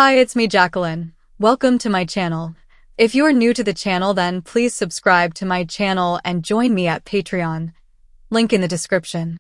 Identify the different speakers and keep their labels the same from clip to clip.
Speaker 1: Hi, it's me, Jacqueline. Welcome to my channel. If you are new to the channel, then please subscribe to my channel and join me at Patreon. Link in the description.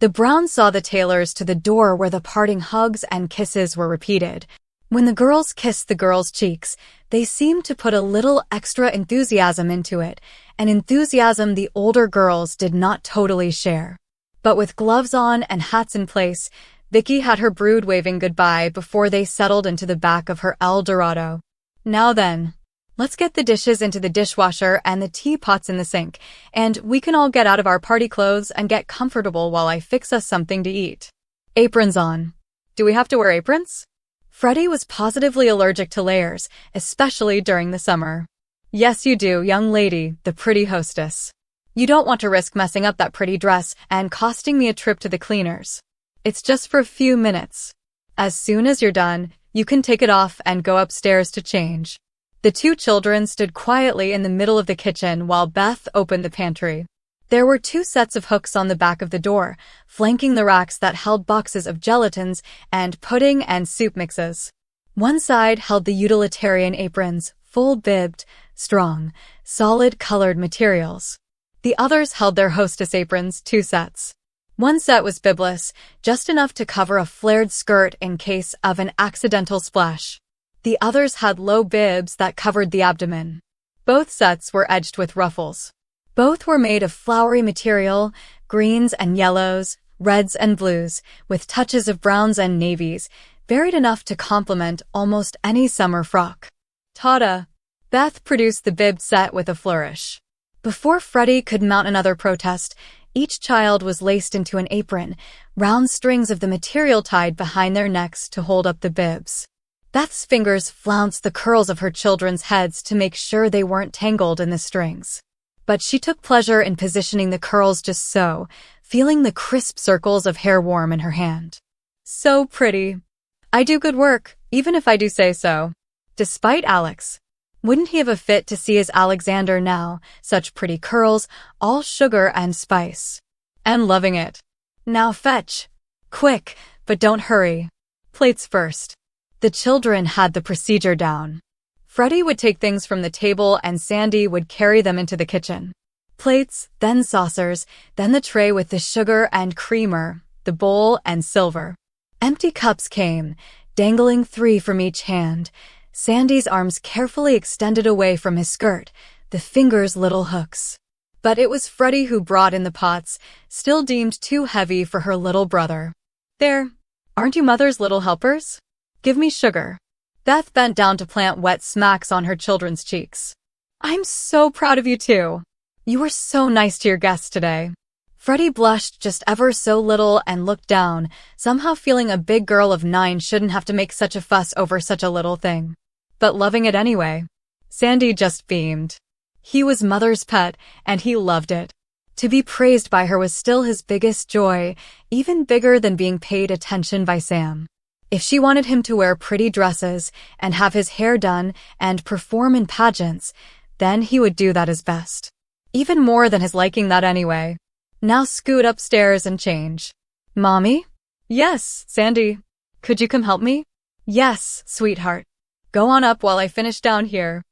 Speaker 1: The Browns saw the Taylors to the door where the parting hugs and kisses were repeated. When the girls kissed the girls' cheeks, they seemed to put a little extra enthusiasm into it, an enthusiasm the older girls did not totally share. But with gloves on and hats in place, Vicky had her brood waving goodbye before they settled into the back of her El Dorado. Now then, let's get the dishes into the dishwasher and the teapots in the sink, and we can all get out of our party clothes and get comfortable while I fix us something to eat. Aprons on. Do we have to wear aprons? Freddie was positively allergic to layers, especially during the summer. Yes, you do, young lady, the pretty hostess. You don't want to risk messing up that pretty dress and costing me a trip to the cleaners. It's just for a few minutes. As soon as you're done, you can take it off and go upstairs to change. The two children stood quietly in the middle of the kitchen while Beth opened the pantry. There were two sets of hooks on the back of the door, flanking the racks that held boxes of gelatins and pudding and soup mixes. One side held the utilitarian aprons, full-bibbed, strong, solid-colored materials. The others held their hostess aprons, two sets. One set was bibless, just enough to cover a flared skirt in case of an accidental splash. The others had low bibs that covered the abdomen. Both sets were edged with ruffles. Both were made of flowery material, greens and yellows, reds and blues, with touches of browns and navies, varied enough to complement almost any summer frock. Ta-da! Beth produced the bib set with a flourish. Before Freddie could mount another protest, each child was laced into an apron, round strings of the material tied behind their necks to hold up the bibs. Beth's fingers flounced the curls of her children's heads to make sure they weren't tangled in the strings. But she took pleasure in positioning the curls just so, feeling the crisp circles of hair warm in her hand. So pretty. I do good work, even if I do say so. Despite Alex. Wouldn't he have a fit to see his Alexander now? Such pretty curls, all sugar and spice. And loving it. Now fetch. Quick, but don't hurry. Plates first. The children had the procedure down. Freddie would take things from the table and Sandy would carry them into the kitchen. Plates, then saucers, then the tray with the sugar and creamer, the bowl and silver. Empty cups came, dangling 3 from each hand. Sandy's arms carefully extended away from his skirt, the fingers little hooks. But it was Freddie who brought in the pots, still deemed too heavy for her little brother. There, aren't you mother's little helpers? Give me sugar. Beth bent down to plant wet smacks on her children's cheeks. I'm so proud of you too. You were so nice to your guests today. Freddie blushed just ever so little and looked down, somehow feeling a big girl of 9 shouldn't have to make such a fuss over such a little thing. But loving it anyway. Sandy just beamed. He was mother's pet, and he loved it. To be praised by her was still his biggest joy, even bigger than being paid attention by Sam. If she wanted him to wear pretty dresses and have his hair done and perform in pageants, then he would do that his best. Even more than his liking that anyway. Now scoot upstairs and change. Mommy? Yes, Sandy. Could you come help me? Yes, sweetheart. Go on up while I finish down here.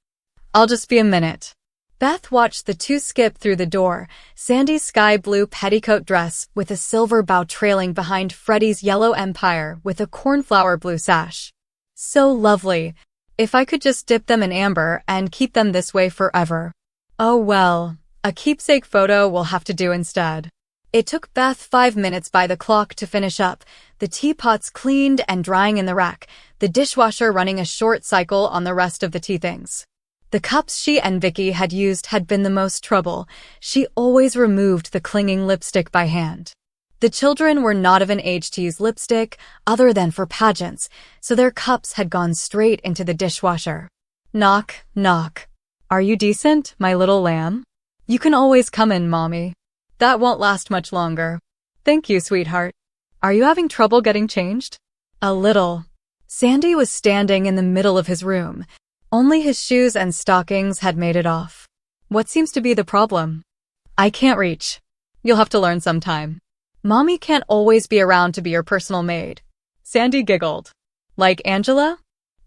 Speaker 1: I'll just be a minute. Beth watched the two skip through the door, Sandy's sky blue petticoat dress with a silver bow trailing behind Freddie's yellow empire with a cornflower blue sash. So lovely. If I could just dip them in amber and keep them this way forever. Oh well, a keepsake photo will have to do instead. It took Beth 5 minutes by the clock to finish up, the teapots cleaned and drying in the rack, the dishwasher running a short cycle on the rest of the tea things. The cups she and Vicky had used had been the most trouble. She always removed the clinging lipstick by hand. The children were not of an age to use lipstick other than for pageants, so their cups had gone straight into the dishwasher. Knock, knock. Are you decent, my little lamb? You can always come in, Mommy. That won't last much longer. Thank you, sweetheart. Are you having trouble getting changed? A little. Sandy was standing in the middle of his room. Only his shoes and stockings had made it off. What seems to be the problem? I can't reach. You'll have to learn sometime. Mommy can't always be around to be your personal maid. Sandy giggled. Like Angela?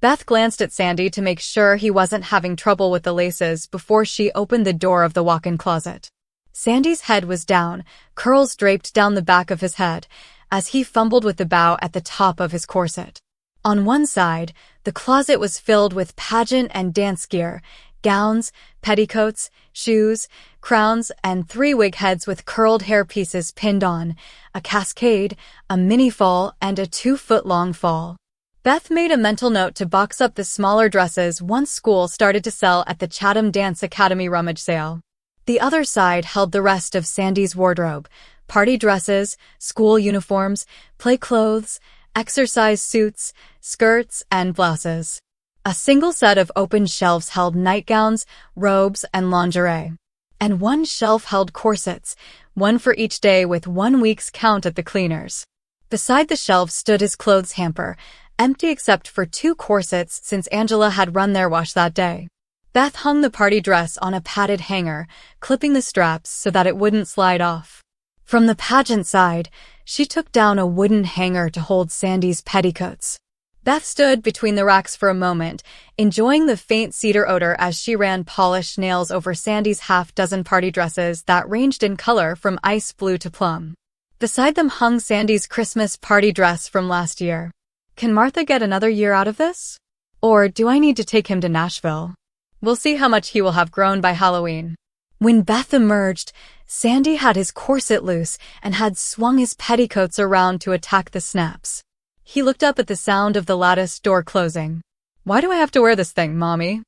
Speaker 1: Beth glanced at Sandy to make sure he wasn't having trouble with the laces before she opened the door of the walk-in closet. Sandy's head was down, curls draped down the back of his head, as he fumbled with the bow at the top of his corset. On one side, the closet was filled with pageant and dance gear, gowns, petticoats, shoes, crowns, and 3 wig heads with curled hair pieces pinned on, a cascade, a mini fall, and a 2-foot-long fall. Beth made a mental note to box up the smaller dresses once school started to sell at the Chatham Dance Academy rummage sale. The other side held the rest of Sandy's wardrobe: party dresses, school uniforms, play clothes, exercise suits, skirts, and blouses. A single set of open shelves held nightgowns, robes, and lingerie. And one shelf held corsets, one for each day with 1 week's count at the cleaners. Beside the shelf stood his clothes hamper, empty except for 2 corsets since Angela had run their wash that day. Beth hung the party dress on a padded hanger, clipping the straps so that it wouldn't slide off. From the pageant side, she took down a wooden hanger to hold Sandy's petticoats. Beth stood between the racks for a moment, enjoying the faint cedar odor as she ran polished nails over Sandy's half-dozen party dresses that ranged in color from ice blue to plum. Beside them hung Sandy's Christmas party dress from last year. Can Martha get another year out of this? Or do I need to take him to Nashville? We'll see how much he will have grown by Halloween. When Beth emerged, Sandy had his corset loose and had swung his petticoats around to attack the snaps. He looked up at the sound of the lattice door closing. Why do I have to wear this thing, Mommy?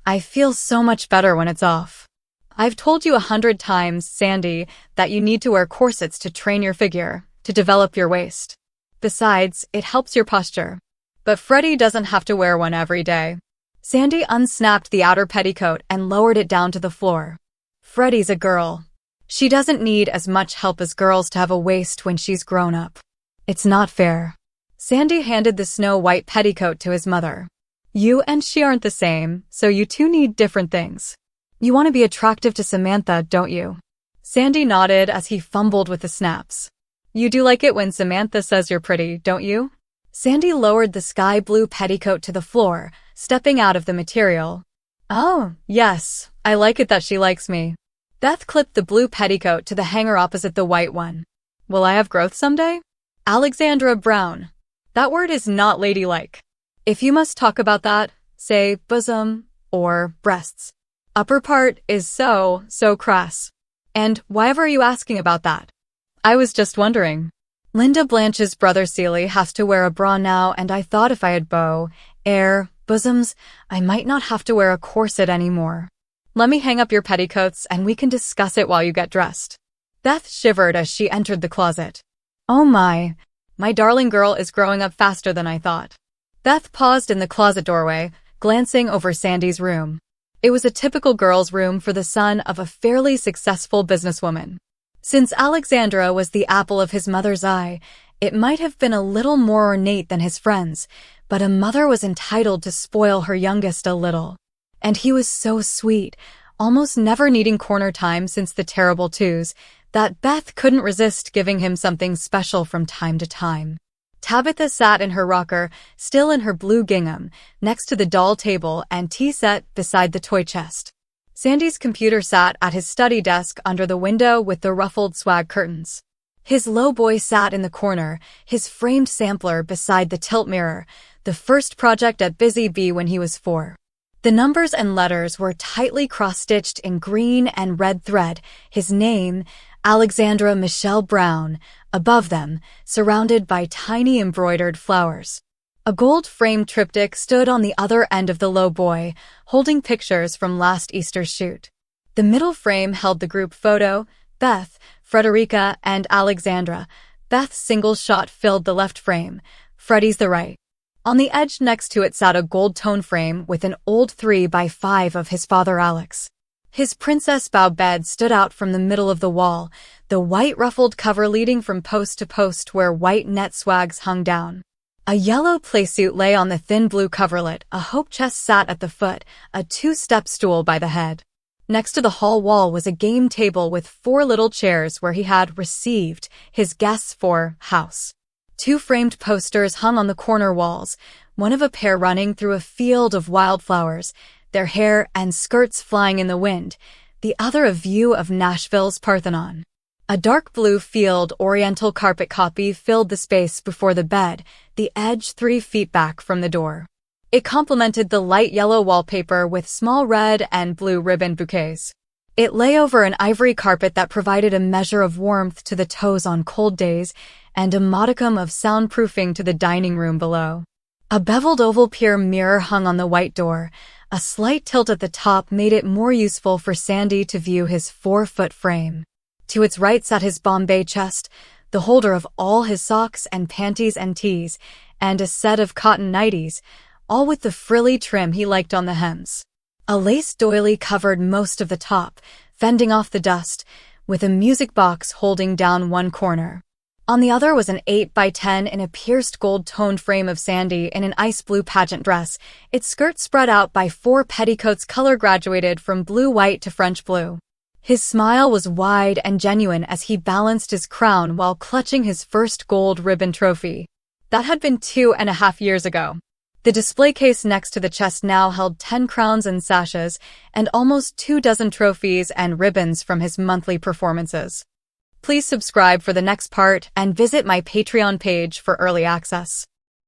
Speaker 1: I feel so much better when it's off. I've told you 100 times, Sandy, that you need to wear corsets to train your figure, to develop your waist. Besides, it helps your posture. But Freddie doesn't have to wear one every day. Sandy unsnapped the outer petticoat and lowered it down to the floor. Freddie's a girl. She doesn't need as much help as girls to have a waist when she's grown up. It's not fair. Sandy handed the snow-white petticoat to his mother. You and she aren't the same, so you two need different things. You want to be attractive to Samantha, don't you? Sandy nodded as he fumbled with the snaps. You do like it when Samantha says you're pretty, don't you? Sandy lowered the sky blue petticoat to the floor, stepping out of the material. Oh, yes, I like it that she likes me. Beth clipped the blue petticoat to the hanger opposite the white one. Will I have growth someday? Alexandra Brown. That word is not ladylike. If you must talk about that, say bosom or breasts. Upper part is so crass. And why ever are you asking about that? I was just wondering. Linda Blanche's brother Seeley has to wear a bra now, and I thought if I had bosoms, I might not have to wear a corset anymore. Let me hang up your petticoats and we can discuss it while you get dressed. Beth shivered as she entered the closet. Oh my darling girl is growing up faster than I thought. Beth paused in the closet doorway, glancing over Sandy's room. It was a typical girl's room for the son of a fairly successful businesswoman. Since Alexandra was the apple of his mother's eye, it might have been a little more ornate than his friends, but a mother was entitled to spoil her youngest a little. And he was so sweet, almost never needing corner time since the terrible twos, that Beth couldn't resist giving him something special from time to time. Tabitha sat in her rocker, still in her blue gingham, next to the doll table and tea set beside the toy chest. Sandy's computer sat at his study desk under the window with the ruffled swag curtains. His low boy sat in the corner, his framed sampler beside the tilt mirror, the first project at Busy Bee when he was 4. The numbers and letters were tightly cross-stitched in green and red thread, his name, Alexandra Michelle Brown, above them, surrounded by tiny embroidered flowers. A gold-framed triptych stood on the other end of the low boy, holding pictures from last Easter's shoot. The middle frame held the group photo, Beth, Frederica, and Alexandra. Beth's single shot filled the left frame, Freddie's the right. On the edge next to it sat a gold tone frame with an old 3x5 of his father Alex. His princess bow bed stood out from the middle of the wall, the white ruffled cover leading from post to post where white net swags hung down. A yellow playsuit lay on the thin blue coverlet, a hope chest sat at the foot, a 2-step stool by the head. Next to the hall wall was a game table with 4 little chairs where he had received his guests for house. 2 framed posters hung on the corner walls, one of a pair running through a field of wildflowers, their hair and skirts flying in the wind, the other a view of Nashville's Parthenon. A dark blue field oriental carpet copy filled the space before the bed, the edge 3 feet back from the door. It complemented the light yellow wallpaper with small red and blue ribbon bouquets. It lay over an ivory carpet that provided a measure of warmth to the toes on cold days and a modicum of soundproofing to the dining room below. A beveled oval pier mirror hung on the white door. A slight tilt at the top made it more useful for Sandy to view his 4-foot frame. To its right sat his Bombay chest, the holder of all his socks and panties and tees, and a set of cotton nighties, all with the frilly trim he liked on the hems. A lace doily covered most of the top, fending off the dust, with a music box holding down one corner. On the other was an 8x10 in a pierced gold-toned frame of Sandy in an ice blue pageant dress, its skirt spread out by 4 petticoats color-graduated from blue-white to French blue. His smile was wide and genuine as he balanced his crown while clutching his first gold ribbon trophy. That had been 2.5 years ago. The display case next to the chest now held 10 crowns and sashes and almost 24 trophies and ribbons from his monthly performances. Please subscribe for the next part and visit my Patreon page for early access.